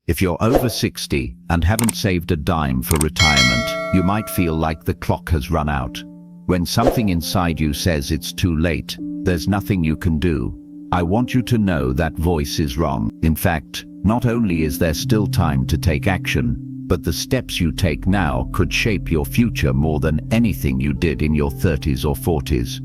If you're over 60 and haven't saved a dime for retirement, you might feel like the clock has run out. When something inside you says it's too late, there's nothing you can do. I want you to know that voice is wrong. In fact, not only is there still time to take action, but the steps you take now could shape your future more than anything you did in your 30s or 40s.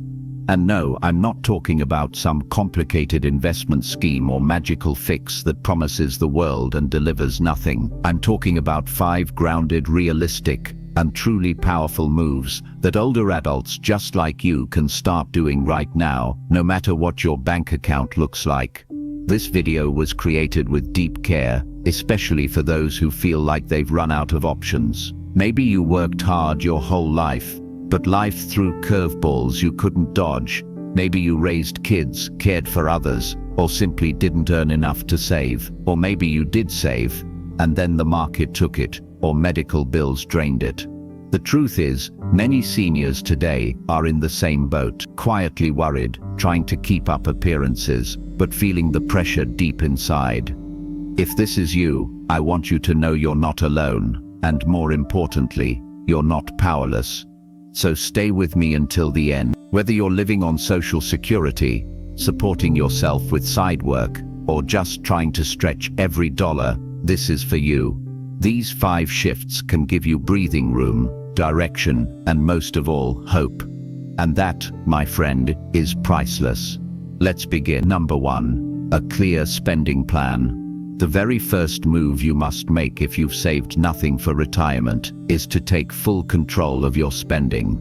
And no, I'm not talking about some complicated investment scheme or magical fix that promises the world and delivers nothing. I'm talking about 5 grounded, realistic, and truly powerful moves that older adults just like you can start doing right now, no matter what your bank account looks like. This video was created with deep care, especially for those who feel like they've run out of options. Maybe you worked hard your whole life, but life threw curveballs you couldn't dodge. Maybe you raised kids, cared for others, or simply didn't earn enough to save. Or maybe you did save, and then the market took it, or medical bills drained it. The truth is, many seniors today are in the same boat, quietly worried, trying to keep up appearances, but feeling the pressure deep inside. If this is you, I want you to know you're not alone, and more importantly, you're not powerless. So stay with me until the end. Whether you're living on Social Security, supporting yourself with side work, or just trying to stretch every dollar, this is for you. These 5 shifts can give you breathing room, direction, and most of all, hope. And that, my friend, is priceless. Let's begin. Number 1. A clear spending plan. The very first move you must make if you've saved nothing for retirement is to take full control of your spending.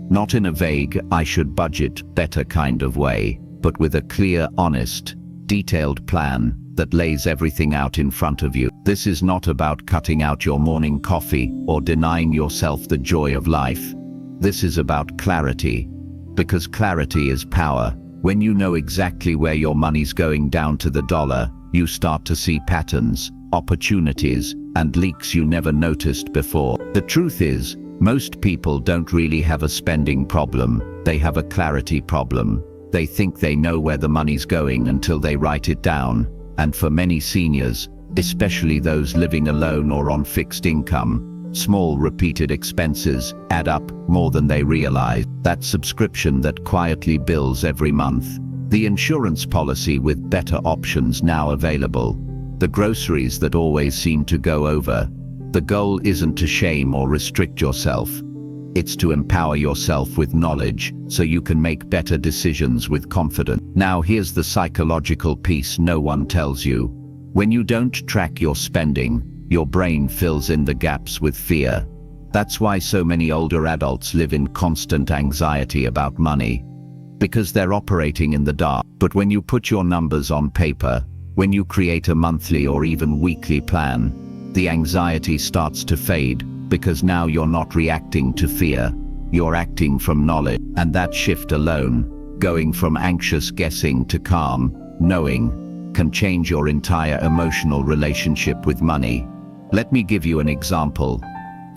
Not in a vague, I should budget better kind of way, but with a clear, honest, detailed plan that lays everything out in front of you. This is not about cutting out your morning coffee or denying yourself the joy of life. This is about clarity, because clarity is power. When you know exactly where your money's going down to the dollar, you start to see patterns, opportunities, and leaks you never noticed before. The truth is, most people don't really have a spending problem, they have a clarity problem. They think they know where the money's going until they write it down. And for many seniors, especially those living alone or on fixed income, small repeated expenses add up more than they realize. That subscription that quietly bills every month, the insurance policy with better options now available, the groceries that always seem to go over. The goal isn't to shame or restrict yourself. It's to empower yourself with knowledge so you can make better decisions with confidence. Now here's the psychological piece no one tells you. When you don't track your spending, your brain fills in the gaps with fear. That's why so many older adults live in constant anxiety about money, because they're operating in the dark. But when you put your numbers on paper, when you create a monthly or even weekly plan, the anxiety starts to fade, because now you're not reacting to fear, you're acting from knowledge. And that shift alone, going from anxious guessing to calm, knowing, can change your entire emotional relationship with money. Let me give you an example.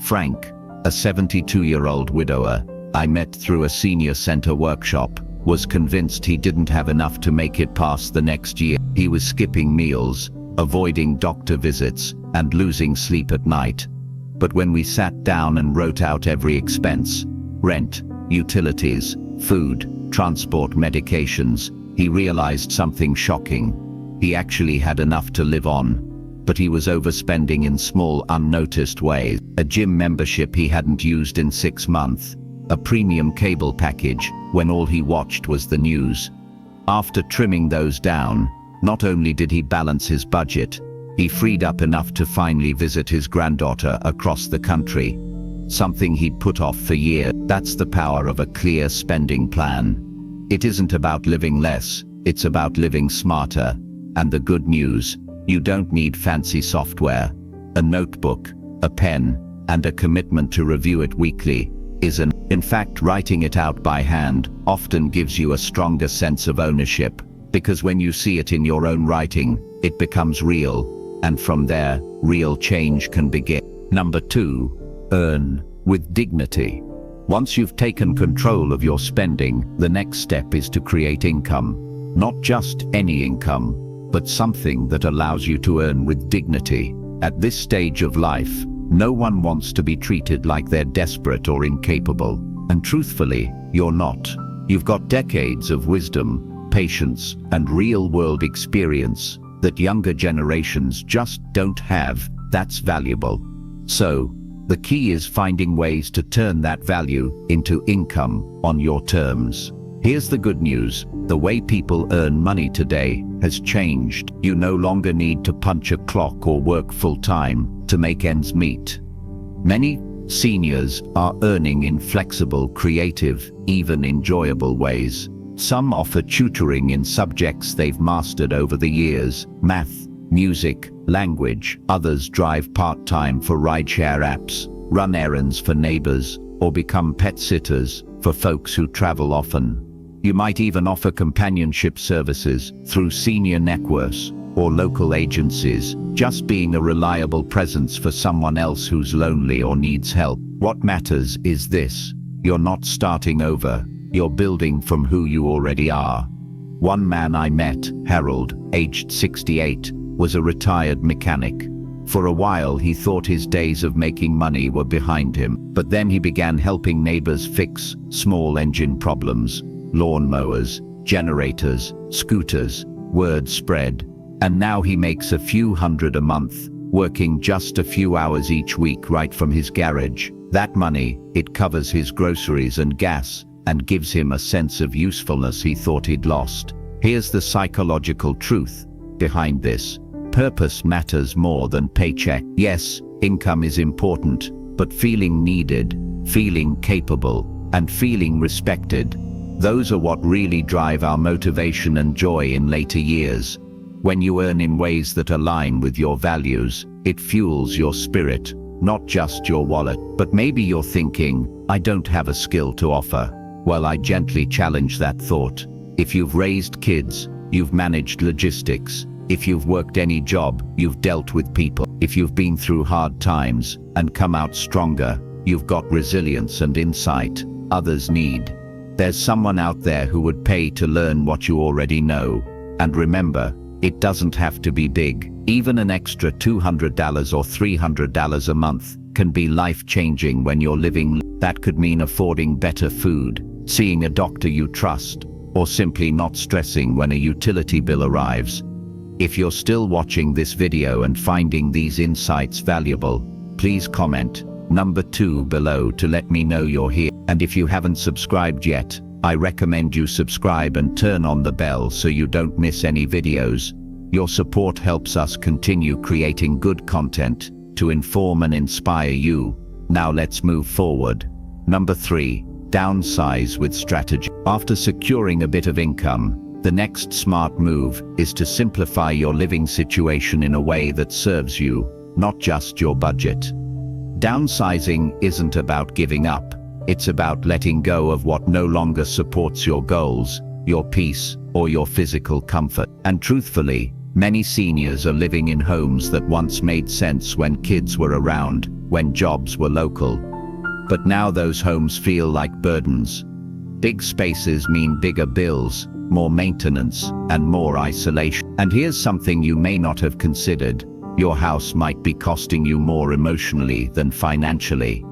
Frank, a 72-year-old widower I met through a senior center workshop, was convinced he didn't have enough to make it past the next year. He was skipping meals, avoiding doctor visits, and losing sleep at night. But when we sat down and wrote out every expense, rent, utilities, food, transport, medications, he realized something shocking. He actually had enough to live on, but he was overspending in small, unnoticed ways. A gym membership he hadn't used in 6 months, a premium cable package when all he watched was the news. After trimming those down, not only did he balance his budget, he freed up enough to finally visit his granddaughter across the country, something he'd put off for years. That's the power of a clear spending plan. It isn't about living less, it's about living smarter. And the good news, you don't need fancy software. A notebook, a pen, and a commitment to review it weekly in fact, writing it out by hand often gives you a stronger sense of ownership, because when you see it in your own writing, it becomes real, and from there, real change can begin. Number 2, earn with dignity. Once you've taken control of your spending, the next step is to create income. Not just any income, but something that allows you to earn with dignity. At this stage of life, no one wants to be treated like they're desperate or incapable. And truthfully, you're not. You've got decades of wisdom, patience, and real-world experience that younger generations just don't have. That's valuable. So, the key is finding ways to turn that value into income on your terms. Here's the good news. The way people earn money today has changed. You no longer need to punch a clock or work full-time to make ends meet. Many seniors are earning in flexible, creative, even enjoyable ways. Some offer tutoring in subjects they've mastered over the years: math, music, language. Others drive part-time for rideshare apps, run errands for neighbors, or become pet sitters for folks who travel often. You might even offer companionship services through senior networks or local agencies, just being a reliable presence for someone else who's lonely or needs help. What matters is this: you're not starting over, you're building from who you already are. One man I met, Harold, aged 68, was a retired mechanic. For a while he thought his days of making money were behind him, but then he began helping neighbors fix small engine problems: lawnmowers, generators, scooters. Word spread, and now he makes a few hundred a month, working just a few hours each week right from his garage. That money, it covers his groceries and gas, and gives him a sense of usefulness he thought he'd lost. Here's the psychological truth behind this: purpose matters more than paycheck. Yes, income is important, but feeling needed, feeling capable, and feeling respected, those are what really drive our motivation and joy in later years. When you earn in ways that align with your values, it fuels your spirit, not just your wallet. But maybe you're thinking, I don't have a skill to offer. Well, I gently challenge that thought. If you've raised kids, you've managed logistics. If you've worked any job, you've dealt with people. If you've been through hard times and come out stronger, you've got resilience and insight others need. There's someone out there who would pay to learn what you already know. And remember, it doesn't have to be big. Even an extra $200 or $300 a month can be life-changing when you're living. That could mean affording better food, seeing a doctor you trust, or simply not stressing when a utility bill arrives. If you're still watching this video and finding these insights valuable, please comment number 2 below to let me know you're here. And if you haven't subscribed yet, I recommend you subscribe and turn on the bell so you don't miss any videos. Your support helps us continue creating good content to inform and inspire you. Now let's move forward. Number 3, downsize with strategy. After securing a bit of income, the next smart move is to simplify your living situation in a way that serves you, not just your budget. Downsizing isn't about giving up. It's about letting go of what no longer supports your goals, your peace, or your physical comfort. And truthfully, many seniors are living in homes that once made sense when kids were around, when jobs were local. But now those homes feel like burdens. Big spaces mean bigger bills, more maintenance, and more isolation. And here's something you may not have considered: your house might be costing you more emotionally than financially.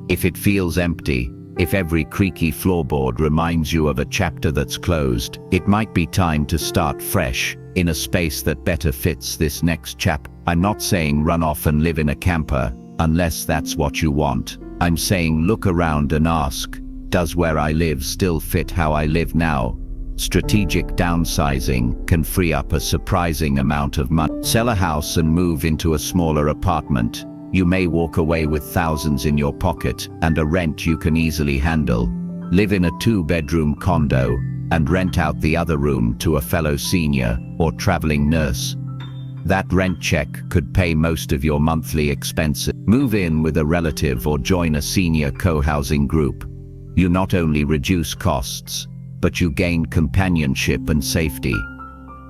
If it feels empty, if every creaky floorboard reminds you of a chapter that's closed, it might be time to start fresh, in a space that better fits this next chapter. I'm not saying run off and live in a camper, unless that's what you want. I'm saying look around and ask, does where I live still fit how I live now? Strategic downsizing can free up a surprising amount of money. Sell a house and move into a smaller apartment. You may walk away with thousands in your pocket and a rent you can easily handle. Live in a 2-bedroom condo and rent out the other room to a fellow senior or traveling nurse. That rent check could pay most of your monthly expenses. Move in with a relative or join a senior co-housing group. You not only reduce costs, but you gain companionship and safety.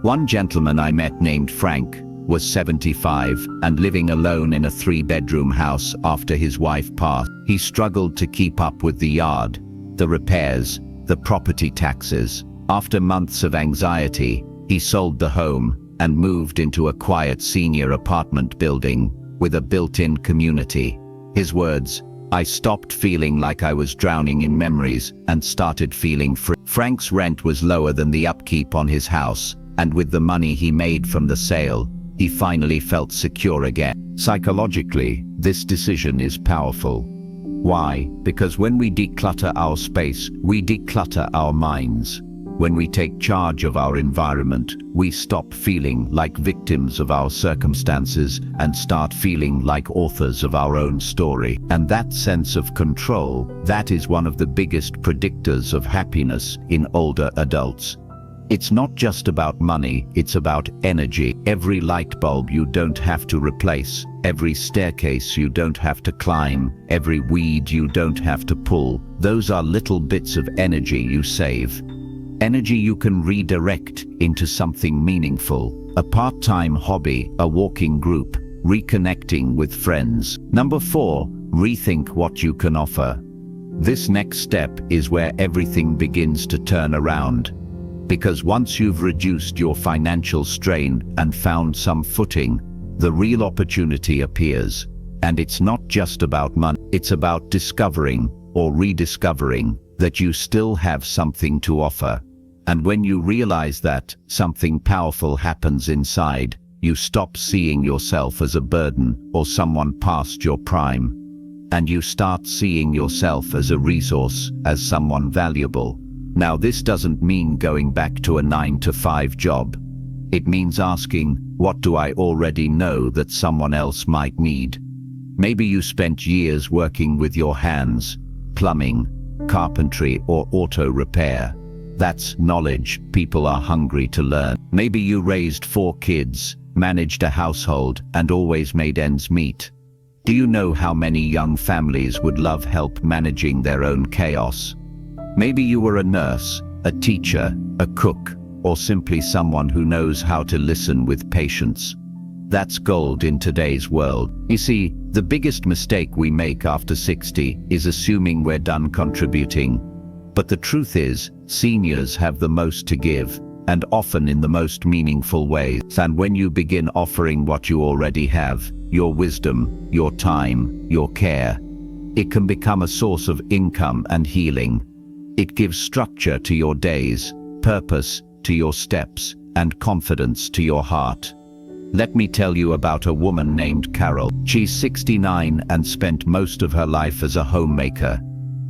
One gentleman I met named Frank was 75 and living alone in a 3-bedroom house after his wife passed. He struggled to keep up with the yard, the repairs, the property taxes. After months of anxiety, he sold the home and moved into a quiet senior apartment building with a built-in community. His words, "I stopped feeling like I was drowning in memories and started feeling free." Frank's rent was lower than the upkeep on his house, and with the money he made from the sale, he finally felt secure again. Psychologically, this decision is powerful. Why? Because when we declutter our space, we declutter our minds. When we take charge of our environment, we stop feeling like victims of our circumstances and start feeling like authors of our own story. And that sense of control, that is one of the biggest predictors of happiness in older adults. It's not just about money, it's about energy. Every light bulb you don't have to replace, every staircase you don't have to climb, every weed you don't have to pull, those are little bits of energy you save. Energy you can redirect into something meaningful, a part-time hobby, a walking group, reconnecting with friends. Number 4, rethink what you can offer. This next step is where everything begins to turn around. Because once you've reduced your financial strain and found some footing, the real opportunity appears. And it's not just about money, it's about discovering or rediscovering that you still have something to offer. And when you realize that, something powerful happens inside. You stop seeing yourself as a burden or someone past your prime. And you start seeing yourself as a resource, as someone valuable. Now, this doesn't mean going back to a 9-to-5 job. It means asking, what do I already know that someone else might need? Maybe you spent years working with your hands, plumbing, carpentry, or auto repair. That's knowledge people are hungry to learn. Maybe you raised 4 kids, managed a household, and always made ends meet. Do you know how many young families would love help managing their own chaos? Maybe you were a nurse, a teacher, a cook, or simply someone who knows how to listen with patience. That's gold in today's world. You see, the biggest mistake we make after 60 is assuming we're done contributing. But the truth is, seniors have the most to give, and often in the most meaningful ways. And when you begin offering what you already have, your wisdom, your time, your care, it can become a source of income and healing. It gives structure to your days, purpose to your steps, and confidence to your heart. Let me tell you about a woman named Carol. She's 69 and spent most of her life as a homemaker.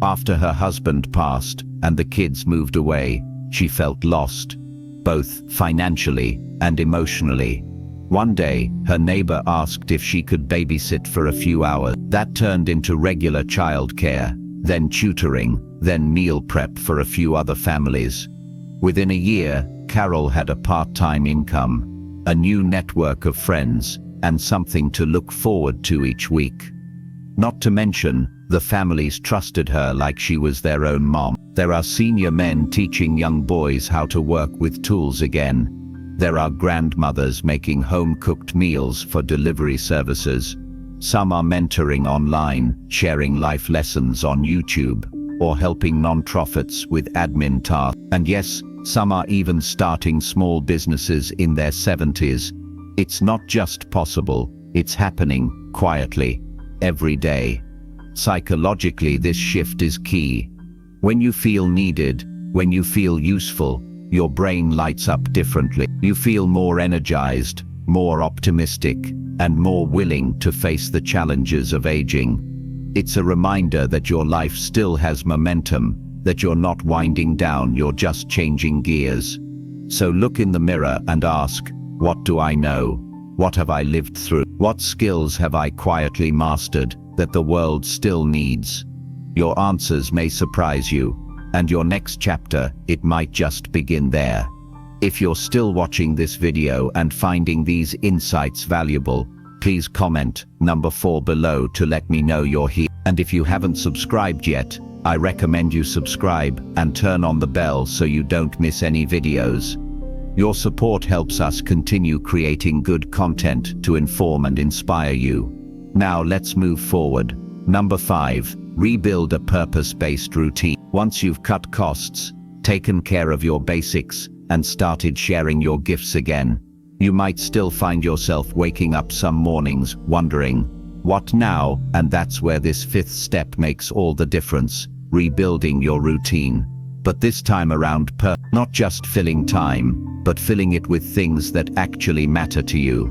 After her husband passed and the kids moved away, she felt lost, both financially and emotionally. One day, her neighbor asked if she could babysit for a few hours. That turned into regular childcare, then tutoring, then meal prep for a few other families. Within a year, Carol had a part-time income, a new network of friends, and something to look forward to each week. Not to mention, the families trusted her like she was their own mom. There are senior men teaching young boys how to work with tools again. There are grandmothers making home-cooked meals for delivery services. Some are mentoring online, sharing life lessons on YouTube, or helping non-profits with admin tasks. And yes, some are even starting small businesses in their 70s. It's not just possible, it's happening quietly, every day. Psychologically, this shift is key. When you feel needed, when you feel useful, your brain lights up differently. You feel more energized, more optimistic, and more willing to face the challenges of aging. It's a reminder that your life still has momentum, that you're not winding down, you're just changing gears. So look in the mirror and ask, what do I know? What have I lived through? What skills have I quietly mastered that the world still needs? Your answers may surprise you, and your next chapter, it might just begin there. If you're still watching this video and finding these insights valuable, please comment number 4 below to let me know you're here. And if you haven't subscribed yet, I recommend you subscribe and turn on the bell so you don't miss any videos. Your support helps us continue creating good content to inform and inspire you. Now let's move forward. Number 5, rebuild a purpose-based routine. Once you've cut costs, taken care of your basics, and started sharing your gifts again, You might still find yourself waking up some mornings wondering, what now? And that's where this fifth step makes all the difference, rebuilding your routine. But this time around, not just filling time, but filling it with things that actually matter to you.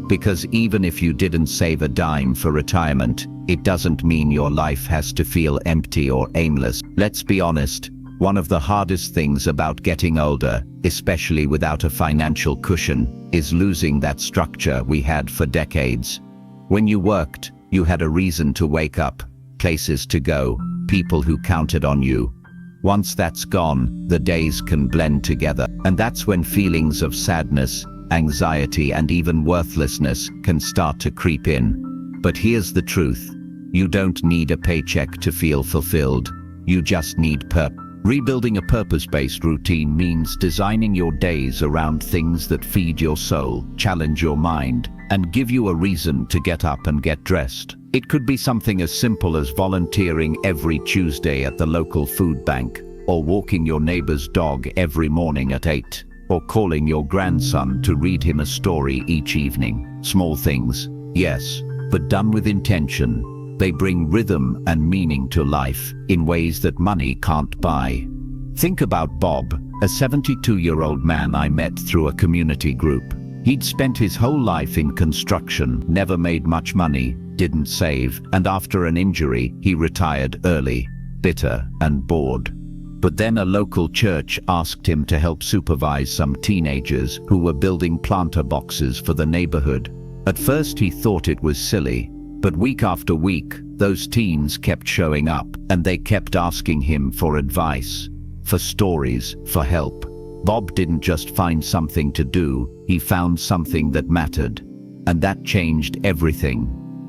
Because even if you didn't save a dime for retirement, it doesn't mean your life has to feel empty or aimless. Let's be honest, one of the hardest things about getting older, especially without a financial cushion, is losing that structure we had for decades. When you worked, you had a reason to wake up, places to go, people who counted on you. Once that's gone, the days can blend together. And that's when feelings of sadness, anxiety, and even worthlessness can start to creep in. But here's the truth. You don't need a paycheck to feel fulfilled. You just need purpose. Rebuilding a purpose-based routine means designing your days around things that feed your soul, challenge your mind, and give you a reason to get up and get dressed. It could be something as simple as volunteering every Tuesday at the local food bank, or walking your neighbor's dog every morning at 8, or calling your grandson to read him a story each evening. Small things, yes, but done with intention. They bring rhythm and meaning to life in ways that money can't buy. Think about Bob, a 72-year-old man I met through a community group. He'd spent his whole life in construction, never made much money, didn't save, and after an injury, he retired early, bitter and bored. But then a local church asked him to help supervise some teenagers who were building planter boxes for the neighborhood. At first he thought it was silly, but week after week, those teens kept showing up, and they kept asking him for advice, for stories, for help. Bob didn't just find something to do, he found something that mattered. And that changed everything.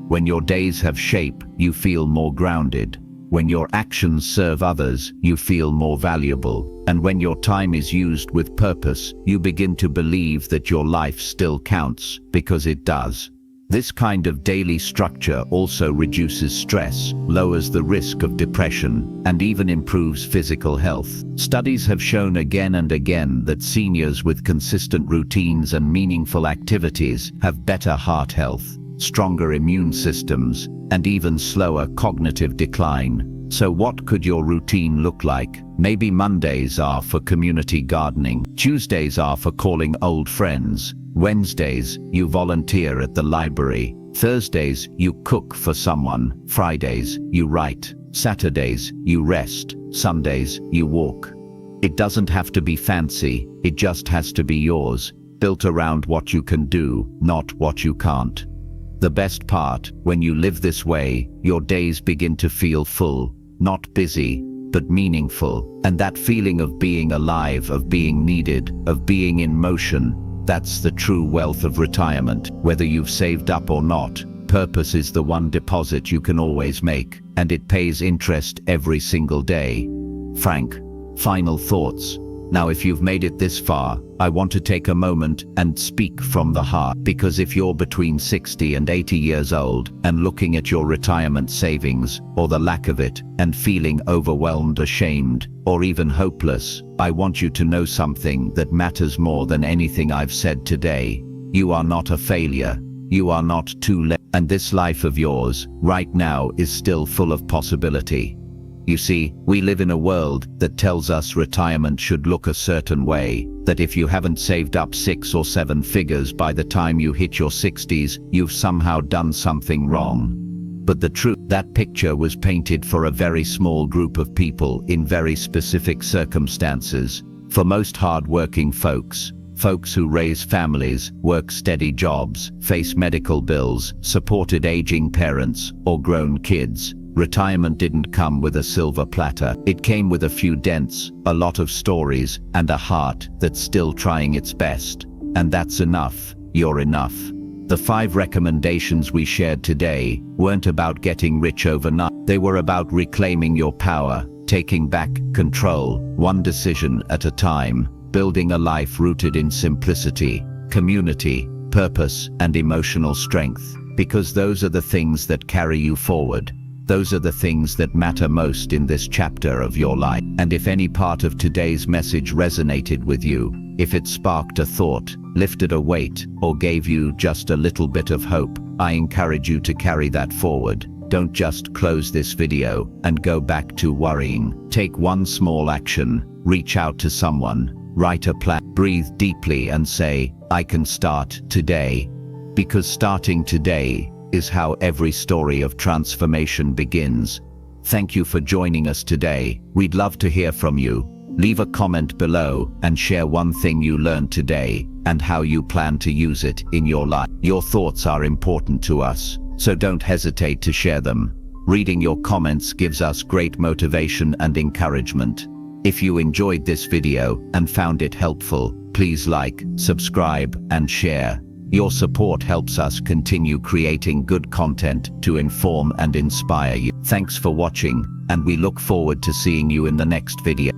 When your days have shape, you feel more grounded. When your actions serve others, you feel more valuable. And when your time is used with purpose, you begin to believe that your life still counts, because it does. This kind of daily structure also reduces stress, lowers the risk of depression, and even improves physical health. Studies have shown again and again that seniors with consistent routines and meaningful activities have better heart health, stronger immune systems, and even slower cognitive decline. So what could your routine look like? Maybe Mondays are for community gardening, Tuesdays are for calling old friends, Wednesdays, you volunteer at the library. Thursdays, you cook for someone. Fridays, you write. Saturdays, you rest. Sundays, you walk. It doesn't have to be fancy, it just has to be yours, built around what you can do, not what you can't. The best part, when you live this way, your days begin to feel full, not busy, but meaningful. And that feeling of being alive, of being needed, of being in motion, that's the true wealth of retirement. Whether you've saved up or not, purpose is the one deposit you can always make, and it pays interest every single day. Frank, final thoughts. Now, if you've made it this far, I want to take a moment and speak from the heart, because if you're between 60 and 80 years old and looking at your retirement savings, or the lack of it, and feeling overwhelmed, ashamed, or even hopeless, I want you to know something that matters more than anything I've said today. You are not a failure. You are not too late. And this life of yours, right now, is still full of possibility. You see, we live in a world that tells us retirement should look a certain way, that if you haven't saved up 6 or 7 figures by the time you hit your 60s, you've somehow done something wrong. But the truth, that picture was painted for a very small group of people in very specific circumstances. For most hard-working folks who raise families, work steady jobs, face medical bills, supported aging parents, or grown kids, retirement didn't come with a silver platter. It came with a few dents, a lot of stories, and a heart that's still trying its best. And that's enough. You're enough. The 5 recommendations we shared today weren't about getting rich overnight. They were about reclaiming your power, taking back control, one decision at a time, building a life rooted in simplicity, community, purpose, and emotional strength. Because those are the things that carry you forward. Those are the things that matter most in this chapter of your life. And if any part of today's message resonated with you, if it sparked a thought, lifted a weight, or gave you just a little bit of hope, I encourage you to carry that forward. Don't just close this video and go back to worrying. Take one small action, reach out to someone, write a plan, breathe deeply and say, I can start today. Because starting today is how every story of transformation begins. Thank you for joining us today. We'd love to hear from you. Leave a comment below and share one thing you learned today and how you plan to use it in your life. Your thoughts are important to us, so don't hesitate to share them. Reading your comments gives us great motivation and encouragement. If you enjoyed this video and found it helpful, please like, subscribe, and share. Your support helps us continue creating good content to inform and inspire you. Thanks for watching, and we look forward to seeing you in the next video.